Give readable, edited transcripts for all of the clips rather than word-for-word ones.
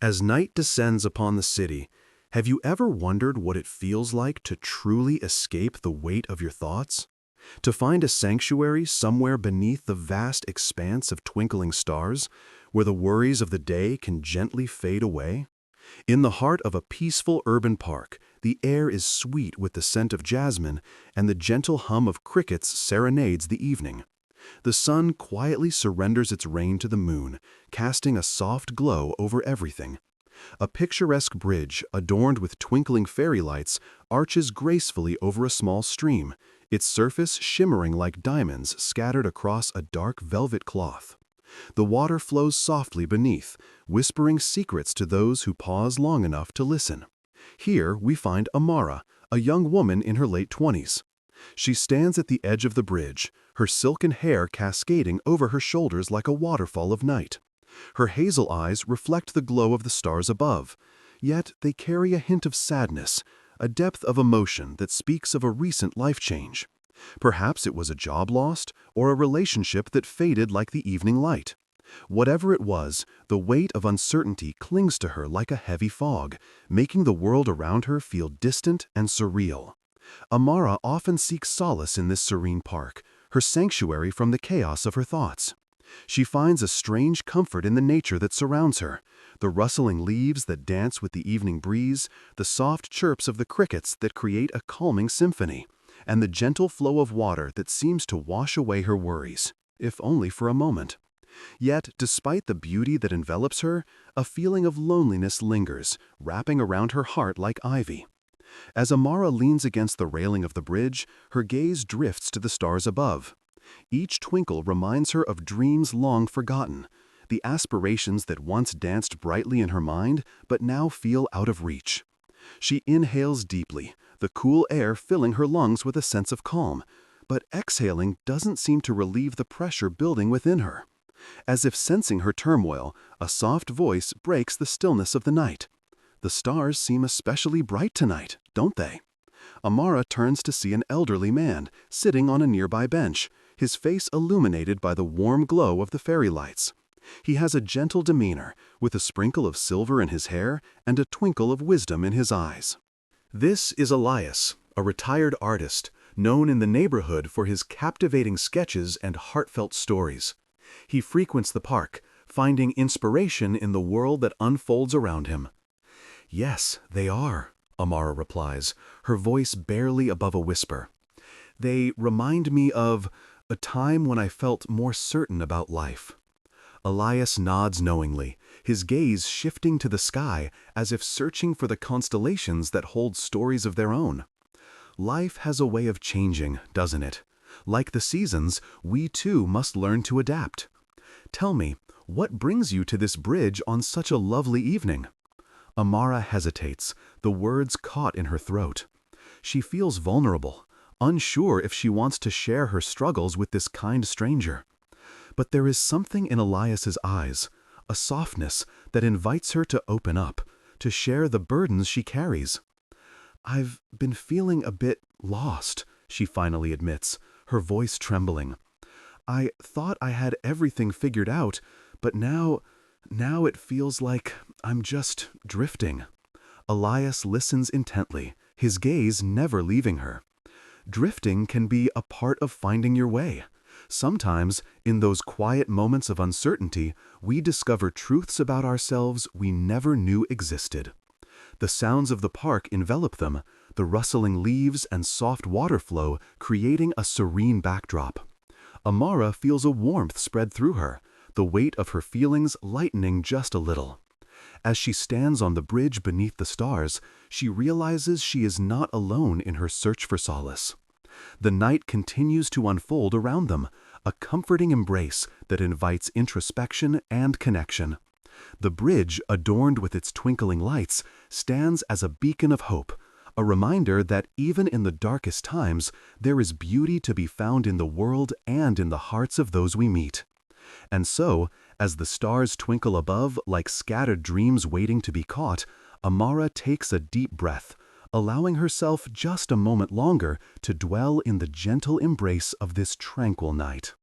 As night descends upon the city, have you ever wondered what it feels like to truly escape the weight of your thoughts? To find a sanctuary somewhere beneath the vast expanse of twinkling stars, where the worries of the day can gently fade away? In the heart of a peaceful urban park, the air is sweet with the scent of jasmine, and the gentle hum of crickets serenades the evening. The sun quietly surrenders its reign to the moon, casting a soft glow over everything. A picturesque bridge, adorned with twinkling fairy lights, arches gracefully over a small stream, its surface shimmering like diamonds scattered across a dark velvet cloth. The water flows softly beneath, whispering secrets to those who pause long enough to listen. Here we find Amara, a young woman in her late 20s. She stands at the edge of the bridge, her silken hair cascading over her shoulders like a waterfall of night. Her hazel eyes reflect the glow of the stars above, yet they carry a hint of sadness, a depth of emotion that speaks of a recent life change. Perhaps it was a job lost, or a relationship that faded like the evening light. Whatever it was, the weight of uncertainty clings to her like a heavy fog, making the world around her feel distant and surreal. Amara often seeks solace in this serene park, her sanctuary from the chaos of her thoughts. She finds a strange comfort in the nature that surrounds her, the rustling leaves that dance with the evening breeze, the soft chirps of the crickets that create a calming symphony, and the gentle flow of water that seems to wash away her worries, if only for a moment. Yet, despite the beauty that envelops her, a feeling of loneliness lingers, wrapping around her heart like ivy. As Amara leans against the railing of the bridge, her gaze drifts to the stars above. Each twinkle reminds her of dreams long forgotten, the aspirations that once danced brightly in her mind but now feel out of reach. She inhales deeply, the cool air filling her lungs with a sense of calm, but exhaling doesn't seem to relieve the pressure building within her. As if sensing her turmoil, a soft voice breaks the stillness of the night. "The stars seem especially bright tonight, don't they?" Amara turns to see an elderly man sitting on a nearby bench, his face illuminated by the warm glow of the fairy lights. He has a gentle demeanor, with a sprinkle of silver in his hair and a twinkle of wisdom in his eyes. This is Elias, a retired artist, known in the neighborhood for his captivating sketches and heartfelt stories. He frequents the park, finding inspiration in the world that unfolds around him. "Yes, they are," Amara replies, her voice barely above a whisper. "They remind me of a time when I felt more certain about life." Elias nods knowingly, his gaze shifting to the sky as if searching for the constellations that hold stories of their own. Life has a way of changing, doesn't it? Like the seasons, we too must learn to adapt. Tell me, what brings you to this bridge on such a lovely evening? Amara hesitates, the words caught in her throat. She feels vulnerable, unsure if she wants to share her struggles with this kind stranger. But there is something in Elias's eyes, a softness that invites her to open up, to share the burdens she carries. "I've been feeling a bit lost," she finally admits, her voice trembling. "I thought I had everything figured out, but now it feels like I'm just drifting." Elias listens intently, his gaze never leaving her. Drifting can be a part of finding your way. Sometimes, in those quiet moments of uncertainty, we discover truths about ourselves we never knew existed. The sounds of the park envelop them, the rustling leaves and soft water flow creating a serene backdrop. Amara feels a warmth spread through her, the weight of her feelings lightening just a little. As she stands on the bridge beneath the stars, she realizes she is not alone in her search for solace. The night continues to unfold around them, a comforting embrace that invites introspection and connection. The bridge, adorned with its twinkling lights, stands as a beacon of hope, a reminder that even in the darkest times, there is beauty to be found in the world and in the hearts of those we meet. And so, as the stars twinkle above like scattered dreams waiting to be caught, Amara takes a deep breath, allowing herself just a moment longer to dwell in the gentle embrace of this tranquil night.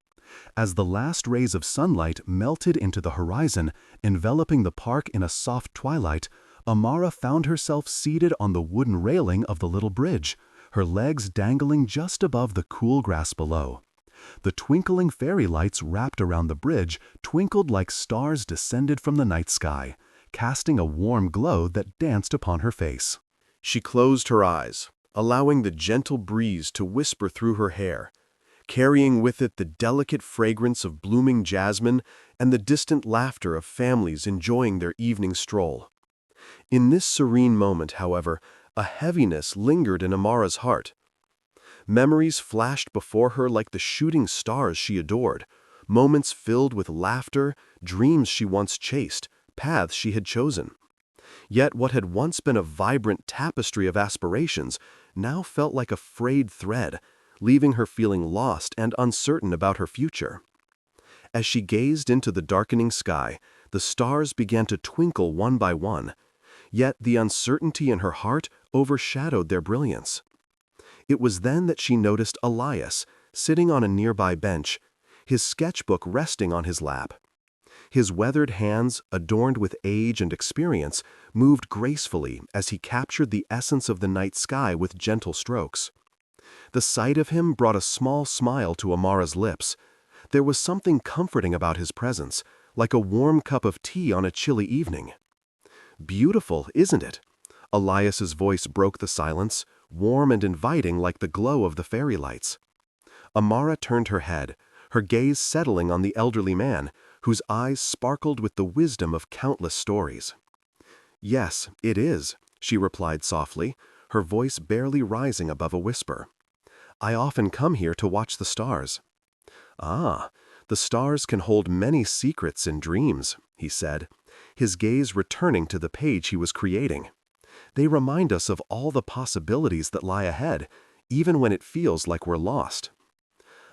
As the last rays of sunlight melted into the horizon, enveloping the park in a soft twilight, Amara found herself seated on the wooden railing of the little bridge, her legs dangling just above the cool grass below. The twinkling fairy lights wrapped around the bridge twinkled like stars descended from the night sky, casting a warm glow that danced upon her face. She closed her eyes, allowing the gentle breeze to whisper through her hair, carrying with it the delicate fragrance of blooming jasmine and the distant laughter of families enjoying their evening stroll. In this serene moment, however, a heaviness lingered in Amara's heart. Memories flashed before her like the shooting stars she adored, moments filled with laughter, dreams she once chased, paths she had chosen. Yet what had once been a vibrant tapestry of aspirations now felt like a frayed thread, leaving her feeling lost and uncertain about her future. As she gazed into the darkening sky, the stars began to twinkle one by one, yet the uncertainty in her heart overshadowed their brilliance. It was then that she noticed Elias, sitting on a nearby bench, his sketchbook resting on his lap. His weathered hands, adorned with age and experience, moved gracefully as he captured the essence of the night sky with gentle strokes. The sight of him brought a small smile to Amara's lips. There was something comforting about his presence, like a warm cup of tea on a chilly evening. "Beautiful, isn't it?" Elias's voice broke the silence, warm and inviting like the glow of the fairy lights. Amara turned her head, her gaze settling on the elderly man, whose eyes sparkled with the wisdom of countless stories. "Yes, it is," she replied softly, her voice barely rising above a whisper. "I often come here to watch the stars." "Ah, the stars can hold many secrets in dreams," he said, his gaze returning to the page he was creating. "They remind us of all the possibilities that lie ahead, even when it feels like we're lost."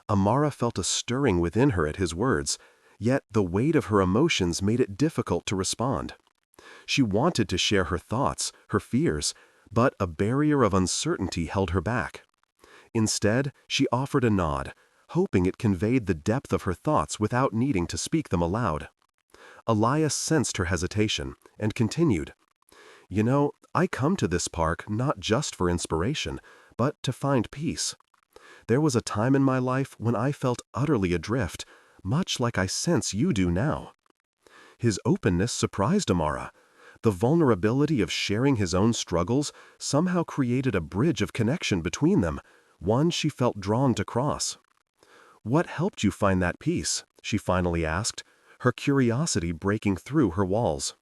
Amara felt a stirring within her at his words, yet the weight of her emotions made it difficult to respond. She wanted to share her thoughts, her fears, but a barrier of uncertainty held her back. Instead, she offered a nod, hoping it conveyed the depth of her thoughts without needing to speak them aloud. Elias sensed her hesitation and continued, "You know, I come to this park not just for inspiration, but to find peace. There was a time in my life when I felt utterly adrift, much like I sense you do now." His openness surprised Amara. The vulnerability of sharing his own struggles somehow created a bridge of connection between them, one she felt drawn to cross. "What helped you find that peace?" she finally asked, her curiosity breaking through her walls.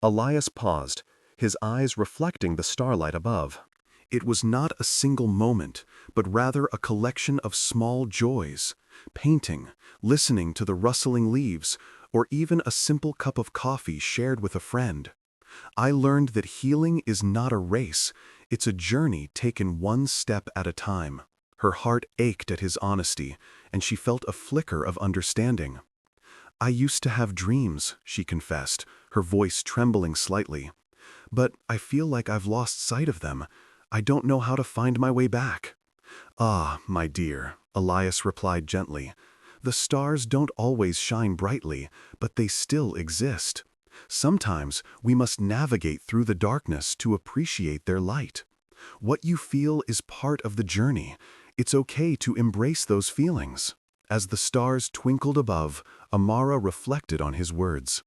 Elias paused, his eyes reflecting the starlight above. It was not a single moment, but rather a collection of small joys: painting, listening to the rustling leaves, or even a simple cup of coffee shared with a friend. "I learned that healing is not a race, it's a journey taken one step at a time." Her heart ached at his honesty, and she felt a flicker of understanding. "I used to have dreams," she confessed, her voice trembling slightly. "But I feel like I've lost sight of them. I don't know how to find my way back." "Ah, my dear," Elias replied gently, "the stars don't always shine brightly, but they still exist. Sometimes we must navigate through the darkness to appreciate their light. What you feel is part of the journey. It's okay to embrace those feelings." As the stars twinkled above, Amara reflected on his words.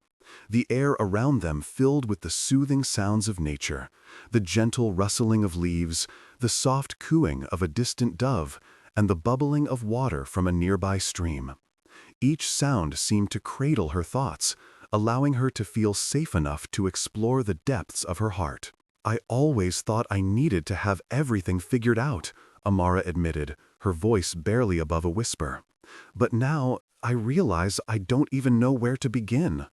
The air around them filled with the soothing sounds of nature, the gentle rustling of leaves, the soft cooing of a distant dove, and the bubbling of water from a nearby stream. Each sound seemed to cradle her thoughts, allowing her to feel safe enough to explore the depths of her heart. "I always thought I needed to have everything figured out," Amara admitted, her voice barely above a whisper. "But now I realize I don't even know where to begin."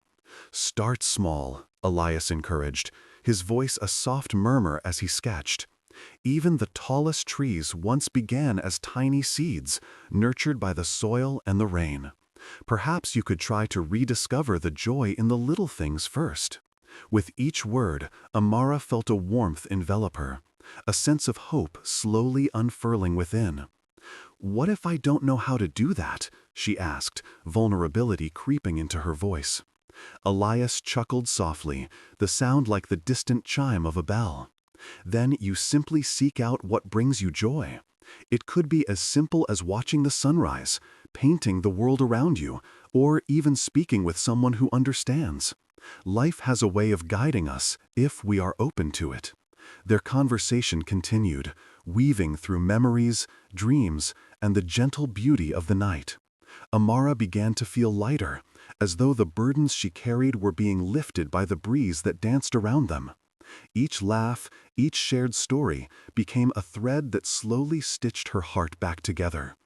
"Start small," Elias encouraged, his voice a soft murmur as he sketched. "Even the tallest trees once began as tiny seeds, nurtured by the soil and the rain. Perhaps you could try to rediscover the joy in the little things first." With each word, Amara felt a warmth envelop her, a sense of hope slowly unfurling within. "What if I don't know how to do that?" she asked, vulnerability creeping into her voice. Elias chuckled softly, the sound like the distant chime of a bell. "Then you simply seek out what brings you joy. It could be as simple as watching the sunrise, painting the world around you, or even speaking with someone who understands. Life has a way of guiding us if we are open to it." Their conversation continued, weaving through memories, dreams, and the gentle beauty of the night. Amara began to feel lighter, as though the burdens she carried were being lifted by the breeze that danced around them. Each laugh, each shared story, became a thread that slowly stitched her heart back together.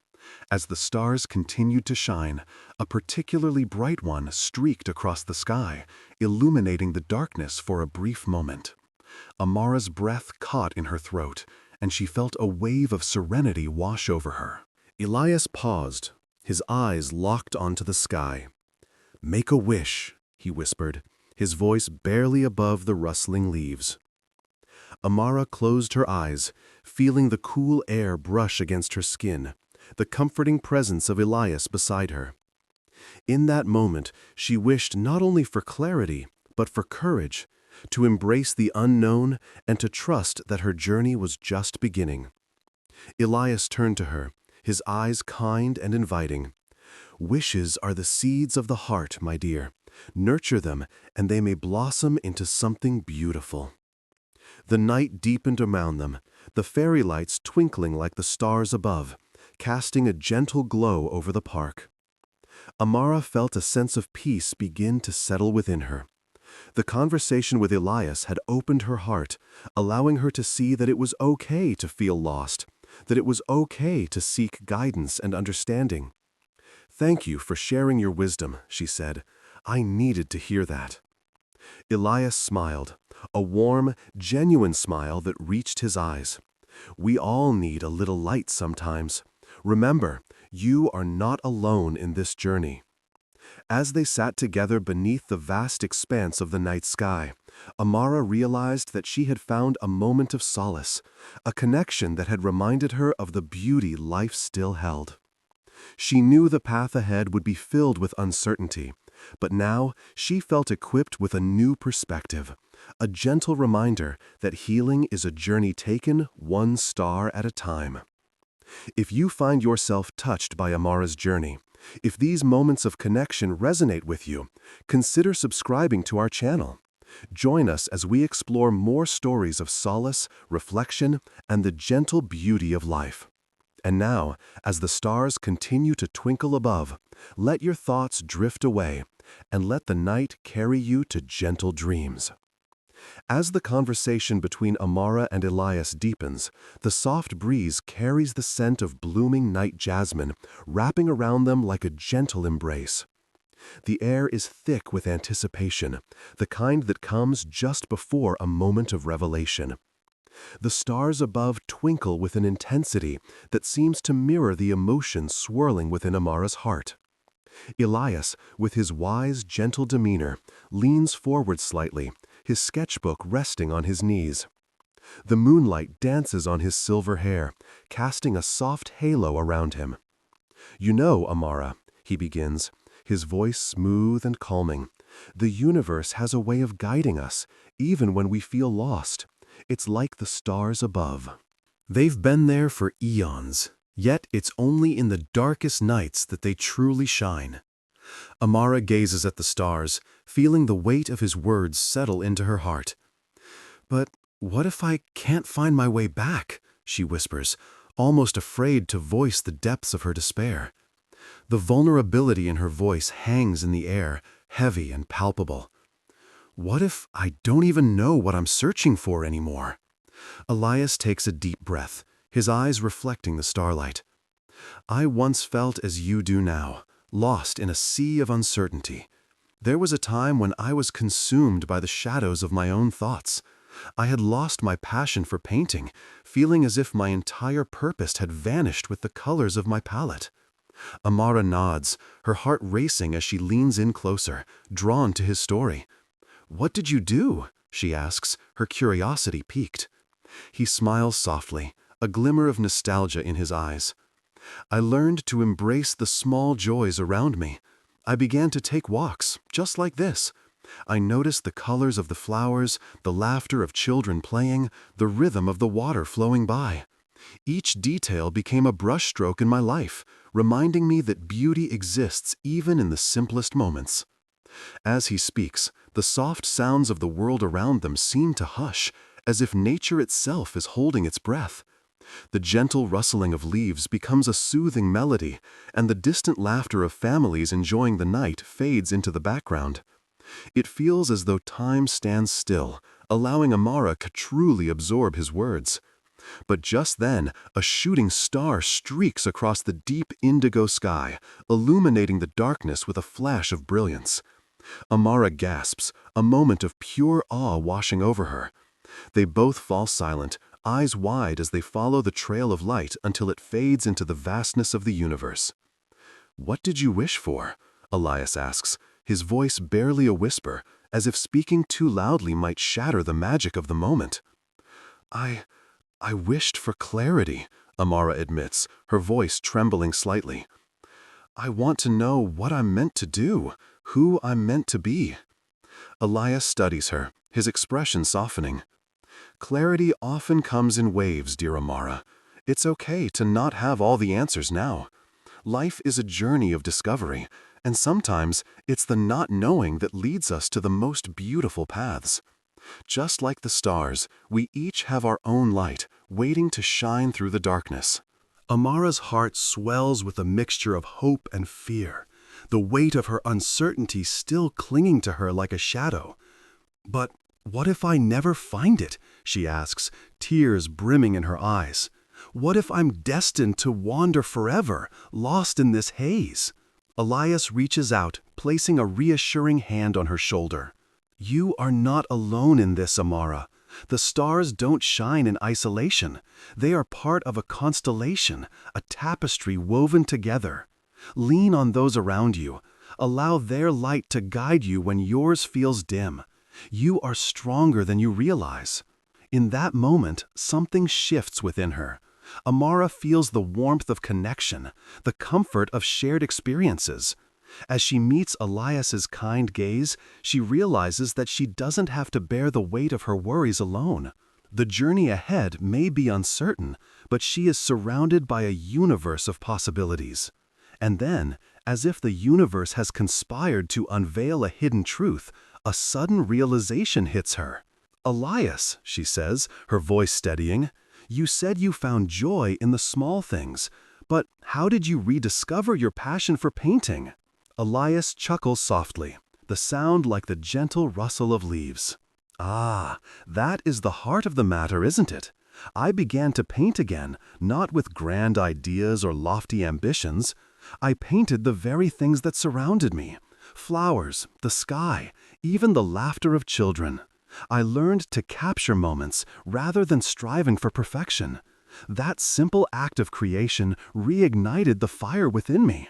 As the stars continued to shine, a particularly bright one streaked across the sky, illuminating the darkness for a brief moment. Amara's breath caught in her throat, and she felt a wave of serenity wash over her. Elias paused, his eyes locked onto the sky. "Make a wish," he whispered, his voice barely above the rustling leaves. Amara closed her eyes, feeling the cool air brush against her skin, the comforting presence of Elias beside her. In that moment, she wished not only for clarity, but for courage, to embrace the unknown and to trust that her journey was just beginning. Elias turned to her, his eyes kind and inviting. "Wishes are the seeds of the heart, my dear. Nurture them, and they may blossom into something beautiful." The night deepened around them, the fairy lights twinkling like the stars above, casting a gentle glow over the park. Amara felt a sense of peace begin to settle within her. The conversation with Elias had opened her heart, allowing her to see that it was okay to feel lost, that it was okay to seek guidance and understanding. "Thank you for sharing your wisdom," she said. "I needed to hear that." Elias smiled, a warm, genuine smile that reached his eyes. "We all need a little light sometimes. Remember, you are not alone in this journey." As they sat together beneath the vast expanse of the night sky, Amara realized that she had found a moment of solace, a connection that had reminded her of the beauty life still held. She knew the path ahead would be filled with uncertainty, but now she felt equipped with a new perspective, a gentle reminder that healing is a journey taken one star at a time. If you find yourself touched by Amara's journey, if these moments of connection resonate with you, consider subscribing to our channel. Join us as we explore more stories of solace, reflection, and the gentle beauty of life. And now, as the stars continue to twinkle above, let your thoughts drift away, and let the night carry you to gentle dreams. As the conversation between Amara and Elias deepens, the soft breeze carries the scent of blooming night jasmine, wrapping around them like a gentle embrace. The air is thick with anticipation, the kind that comes just before a moment of revelation. The stars above twinkle with an intensity that seems to mirror the emotion swirling within Amara's heart. Elias, with his wise, gentle demeanor, leans forward slightly, his sketchbook resting on his knees. The moonlight dances on his silver hair, casting a soft halo around him. "You know, Amara," he begins, his voice smooth and calming, "the universe has a way of guiding us, even when we feel lost. It's like the stars above. They've been there for eons, yet it's only in the darkest nights that they truly shine." Amara gazes at the stars, feeling the weight of his words settle into her heart. "But what if I can't find my way back?" she whispers, almost afraid to voice the depths of her despair. The vulnerability in her voice hangs in the air, heavy and palpable. "What if I don't even know what I'm searching for anymore?" Elias takes a deep breath, his eyes reflecting the starlight. "I once felt as you do now, lost in a sea of uncertainty. There was a time when I was consumed by the shadows of my own thoughts. I had lost my passion for painting, feeling as if my entire purpose had vanished with the colors of my palette." Amara nods, her heart racing as she leans in closer, drawn to his story. "What did you do?" she asks, her curiosity piqued. He smiles softly, a glimmer of nostalgia in his eyes. I learned to embrace the small joys around me. I began to take walks, just like this. I noticed the colors of the flowers, the laughter of children playing, the rhythm of the water flowing by. Each detail became a brushstroke in my life, reminding me that beauty exists even in the simplest moments. As he speaks, the soft sounds of the world around them seem to hush, as if nature itself is holding its breath. The gentle rustling of leaves becomes a soothing melody, and the distant laughter of families enjoying the night fades into the background. It feels as though time stands still, allowing Amara to truly absorb his words. But just then, a shooting star streaks across the deep indigo sky, illuminating the darkness with a flash of brilliance. Amara gasps, a moment of pure awe washing over her. They both fall silent, eyes wide as they follow the trail of light until it fades into the vastness of the universe. "What did you wish for?" Elias asks, his voice barely a whisper, as if speaking too loudly might shatter the magic of the moment. I wished for clarity," Amara admits, her voice trembling slightly. "I want to know what I'm meant to do, who I'm meant to be." Elias studies her, his expression softening. "Clarity often comes in waves, dear Amara. It's okay to not have all the answers now. Life is a journey of discovery, and sometimes it's the not knowing that leads us to the most beautiful paths. Just like the stars, we each have our own light, waiting to shine through the darkness." Amara's heart swells with a mixture of hope and fear, the weight of her uncertainty still clinging to her like a shadow. "But what if I never find it?" she asks, tears brimming in her eyes. "What if I'm destined to wander forever, lost in this haze?" Elias reaches out, placing a reassuring hand on her shoulder. "You are not alone in this, Amara. The stars don't shine in isolation. They are part of a constellation, a tapestry woven together. Lean on those around you. Allow their light to guide you when yours feels dim. You are stronger than you realize." In that moment, something shifts within her. Amara feels the warmth of connection, the comfort of shared experiences. As she meets Elias's kind gaze, she realizes that she doesn't have to bear the weight of her worries alone. The journey ahead may be uncertain, but she is surrounded by a universe of possibilities. And then, as if the universe has conspired to unveil a hidden truth, a sudden realization hits her. "Elias," she says, her voice steadying, "you said you found joy in the small things, but how did you rediscover your passion for painting?" Elias chuckles softly, the sound like the gentle rustle of leaves. "Ah, that is the heart of the matter, isn't it? I began to paint again, not with grand ideas or lofty ambitions. I painted the very things that surrounded me: flowers, the sky, even the laughter of children. I learned to capture moments rather than striving for perfection. That simple act of creation reignited the fire within me."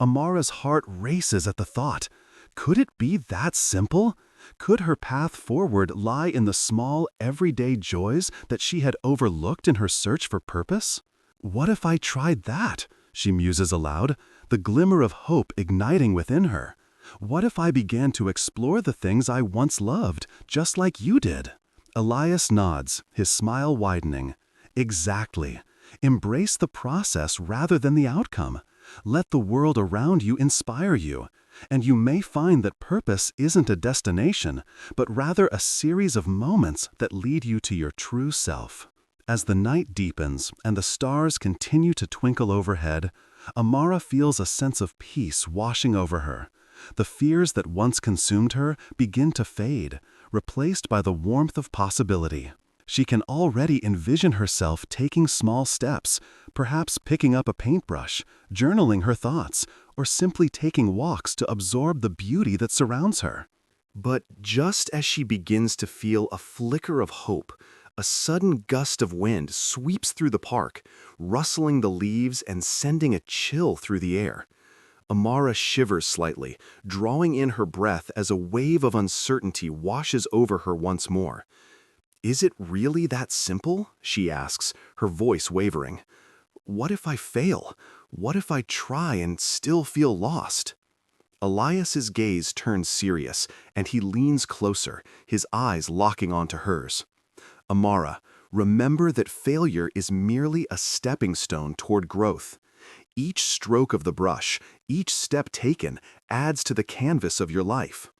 Amara's heart races at the thought. Could it be that simple? Could her path forward lie in the small, everyday joys that she had overlooked in her search for purpose? "What if I tried that?" she muses aloud, the glimmer of hope igniting within her. "What if I began to explore the things I once loved, just like you did?" Elias nods, his smile widening. "Exactly. Embrace the process rather than the outcome. Let the world around you inspire you, and you may find that purpose isn't a destination, but rather a series of moments that lead you to your true self." As the night deepens and the stars continue to twinkle overhead, Amara feels a sense of peace washing over her. The fears that once consumed her begin to fade, replaced by the warmth of possibility. She can already envision herself taking small steps, perhaps picking up a paintbrush, journaling her thoughts, or simply taking walks to absorb the beauty that surrounds her. But just as she begins to feel a flicker of hope, a sudden gust of wind sweeps through the park, rustling the leaves and sending a chill through the air. Amara shivers slightly, drawing in her breath as a wave of uncertainty washes over her once more. "Is it really that simple?" she asks, her voice wavering. What if I fail? What if I try and still feel lost? Elias's gaze turns serious, and he leans closer, his eyes locking onto hers. Amara, remember that failure is merely a stepping stone toward growth. Each stroke of the brush, each step taken, adds to the canvas of your life.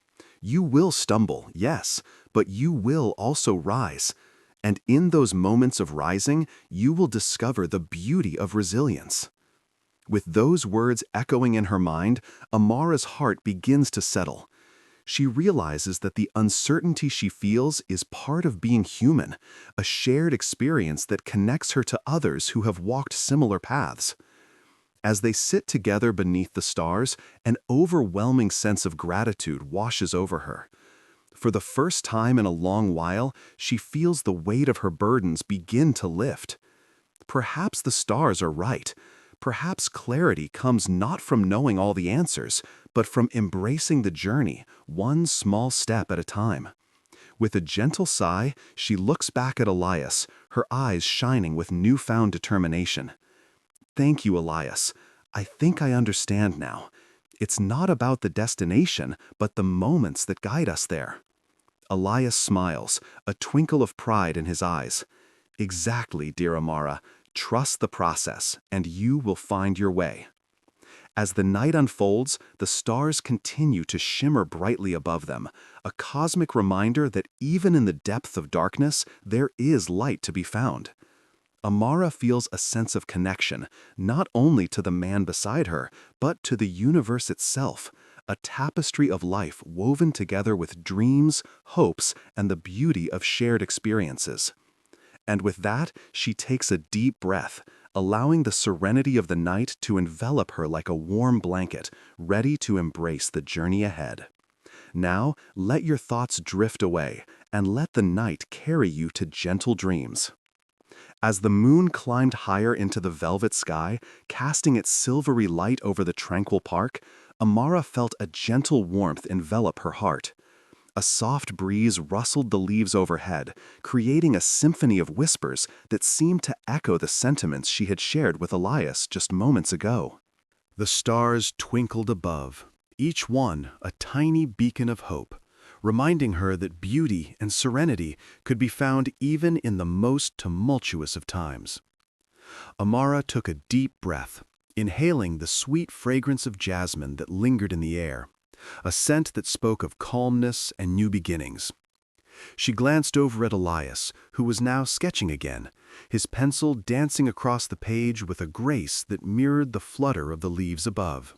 You will stumble, yes, but you will also rise. And in those moments of rising, you will discover the beauty of resilience. With those words echoing in her mind, Amara's heart begins to settle. She realizes that the uncertainty she feels is part of being human, a shared experience that connects her to others who have walked similar paths. As they sit together beneath the stars, an overwhelming sense of gratitude washes over her. For the first time in a long while, she feels the weight of her burdens begin to lift. Perhaps the stars are right. Perhaps clarity comes not from knowing all the answers, but from embracing the journey, one small step at a time. With a gentle sigh, she looks back at Elias, her eyes shining with newfound determination. Thank you, Elias. I think I understand now. It's not about the destination, but the moments that guide us there. Elias smiles, a twinkle of pride in his eyes. Exactly, dear Amara. Trust the process, and you will find your way. As the night unfolds, the stars continue to shimmer brightly above them, a cosmic reminder that even in the depth of darkness, there is light to be found. Amara feels a sense of connection, not only to the man beside her, but to the universe itself, a tapestry of life woven together with dreams, hopes, and the beauty of shared experiences. And with that, she takes a deep breath, allowing the serenity of the night to envelop her like a warm blanket, ready to embrace the journey ahead. Now, let your thoughts drift away, and let the night carry you to gentle dreams. As the moon climbed higher into the velvet sky, casting its silvery light over the tranquil park, Amara felt a gentle warmth envelop her heart. A soft breeze rustled the leaves overhead, creating a symphony of whispers that seemed to echo the sentiments she had shared with Elias just moments ago. The stars twinkled above, each one a tiny beacon of hope, reminding her that beauty and serenity could be found even in the most tumultuous of times. Amara took a deep breath, inhaling the sweet fragrance of jasmine that lingered in the air, a scent that spoke of calmness and new beginnings. She glanced over at Elias, who was now sketching again, his pencil dancing across the page with a grace that mirrored the flutter of the leaves above.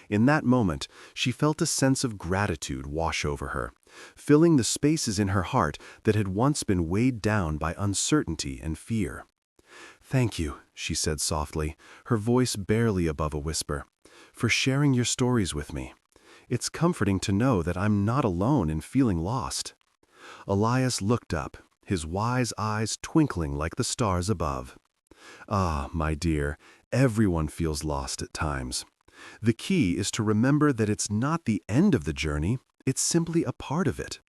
In that moment, she felt a sense of gratitude wash over her, filling the spaces in her heart that had once been weighed down by uncertainty and fear. "Thank you," she said softly, her voice barely above a whisper, "for sharing your stories with me. It's comforting to know that I'm not alone in feeling lost." Elias looked up, his wise eyes twinkling like the stars above. "Ah, my dear, everyone feels lost at times. The key is to remember that it's not the end of the journey, it's simply a part of it.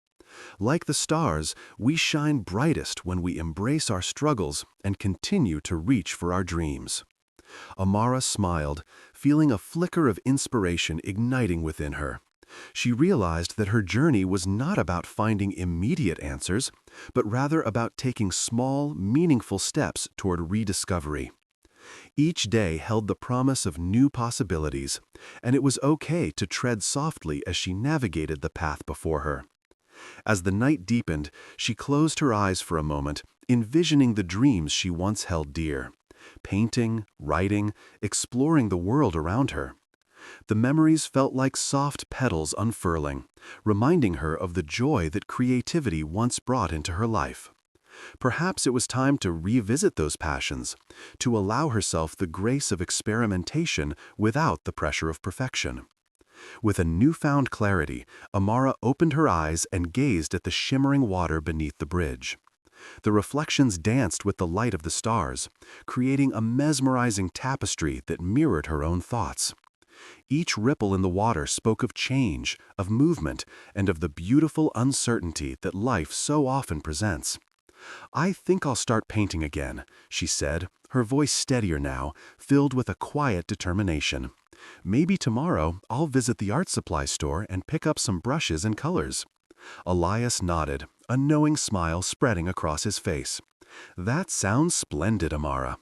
Like the stars, we shine brightest when we embrace our struggles and continue to reach for our dreams." Amara smiled, feeling a flicker of inspiration igniting within her. She realized that her journey was not about finding immediate answers, but rather about taking small, meaningful steps toward rediscovery. Each day held the promise of new possibilities, and it was okay to tread softly as she navigated the path before her. As the night deepened, she closed her eyes for a moment, envisioning the dreams she once held dear. Painting, writing, exploring the world around her. The memories felt like soft petals unfurling, reminding her of the joy that creativity once brought into her life. Perhaps it was time to revisit those passions, to allow herself the grace of experimentation without the pressure of perfection. With a newfound clarity, Amara opened her eyes and gazed at the shimmering water beneath the bridge. The reflections danced with the light of the stars, creating a mesmerizing tapestry that mirrored her own thoughts. Each ripple in the water spoke of change, of movement, and of the beautiful uncertainty that life so often presents. "I think I'll start painting again," she said, her voice steadier now, filled with a quiet determination. "Maybe tomorrow I'll visit the art supply store and pick up some brushes and colors." Elias nodded, a knowing smile spreading across his face. "That sounds splendid, Amara.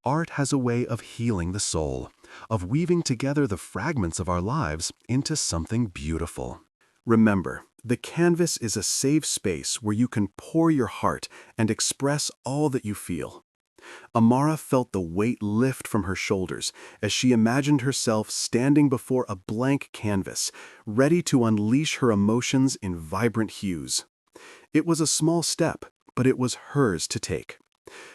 Art has a way of healing the soul, of weaving together the fragments of our lives into something beautiful." Remember, the canvas is a safe space where you can pour your heart and express all that you feel. Amara felt the weight lift from her shoulders as she imagined herself standing before a blank canvas, ready to unleash her emotions in vibrant hues. It was a small step, but it was hers to take.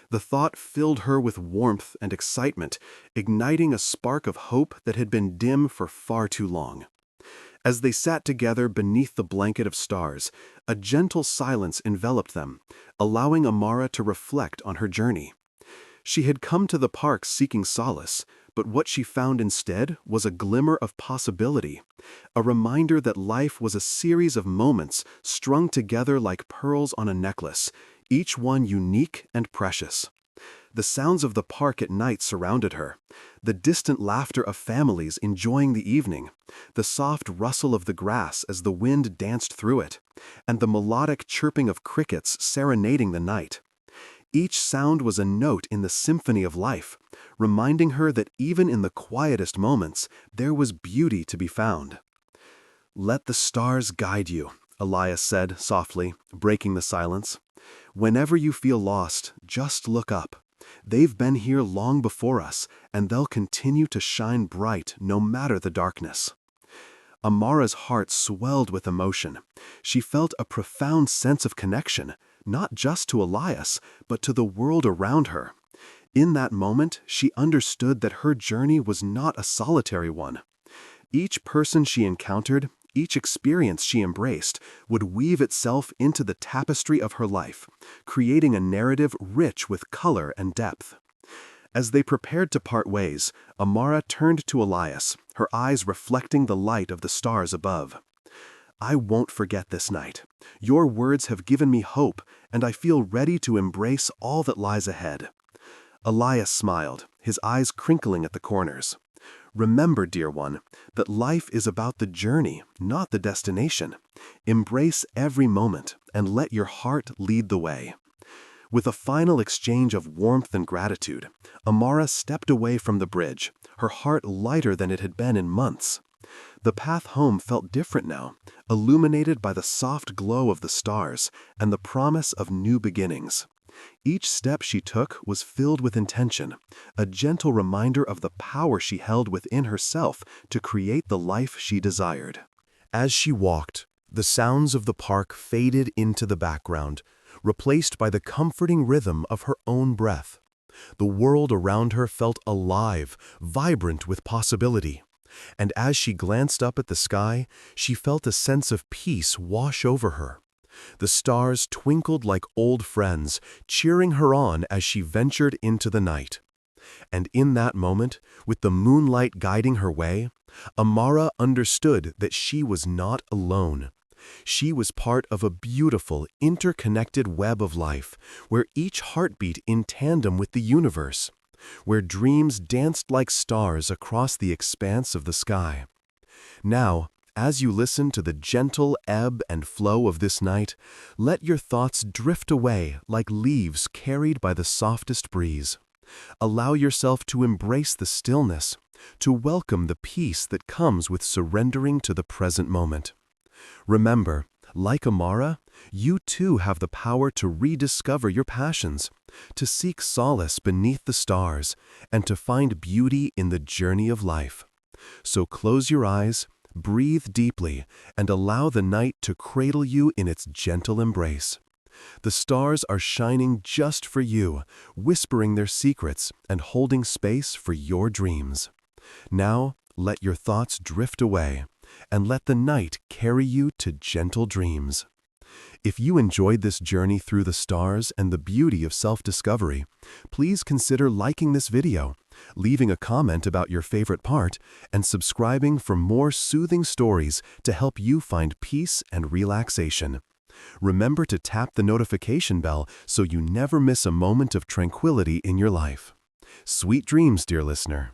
The thought filled her with warmth and excitement, igniting a spark of hope that had been dim for far too long. As they sat together beneath the blanket of stars, a gentle silence enveloped them, allowing Amara to reflect on her journey. She had come to the park seeking solace, but what she found instead was a glimmer of possibility, a reminder that life was a series of moments strung together like pearls on a necklace, each one unique and precious. The sounds of the park at night surrounded her, the distant laughter of families enjoying the evening, the soft rustle of the grass as the wind danced through it, and the melodic chirping of crickets serenading the night. Each sound was a note in the symphony of life, reminding her that even in the quietest moments, there was beauty to be found. "Let the stars guide you," Elias said softly, breaking the silence. "Whenever you feel lost, just look up. They've been here long before us, and they'll continue to shine bright no matter the darkness." Amara's heart swelled with emotion. She felt a profound sense of connection, not just to Elias, but to the world around her. In that moment, she understood that her journey was not a solitary one. Each person she encountered, each experience she embraced, would weave itself into the tapestry of her life, creating a narrative rich with color and depth. As they prepared to part ways, Amara turned to Elias, her eyes reflecting the light of the stars above. "I won't forget this night. Your words have given me hope, and I feel ready to embrace all that lies ahead." Elias smiled, his eyes crinkling at the corners. "Remember, dear one, that life is about the journey, not the destination. Embrace every moment and let your heart lead the way." With a final exchange of warmth and gratitude, Amara stepped away from the bridge, her heart lighter than it had been in months. The path home felt different now, illuminated by the soft glow of the stars and the promise of new beginnings. Each step she took was filled with intention, a gentle reminder of the power she held within herself to create the life she desired. As she walked, the sounds of the park faded into the background, replaced by the comforting rhythm of her own breath. The world around her felt alive, vibrant with possibility. And as she glanced up at the sky, she felt a sense of peace wash over her. The stars twinkled like old friends, cheering her on as she ventured into the night. And in that moment, with the moonlight guiding her way, Amara understood that she was not alone. She was part of a beautiful, interconnected web of life, where each heartbeat in tandem with the universe, where dreams danced like stars across the expanse of the sky. Now, as you listen to the gentle ebb and flow of this night, let your thoughts drift away like leaves carried by the softest breeze. Allow yourself to embrace the stillness, to welcome the peace that comes with surrendering to the present moment. Remember, like Amara, you too have the power to rediscover your passions, to seek solace beneath the stars, and to find beauty in the journey of life. So close your eyes, breathe deeply, and allow the night to cradle you in its gentle embrace. The stars are shining just for you, whispering their secrets and holding space for your dreams. Now, let your thoughts drift away, and let the night carry you to gentle dreams. If you enjoyed this journey through the stars and the beauty of self-discovery, please consider liking this video, leaving a comment about your favorite part, and subscribing for more soothing stories to help you find peace and relaxation. Remember to tap the notification bell so you never miss a moment of tranquility in your life. Sweet dreams, dear listener.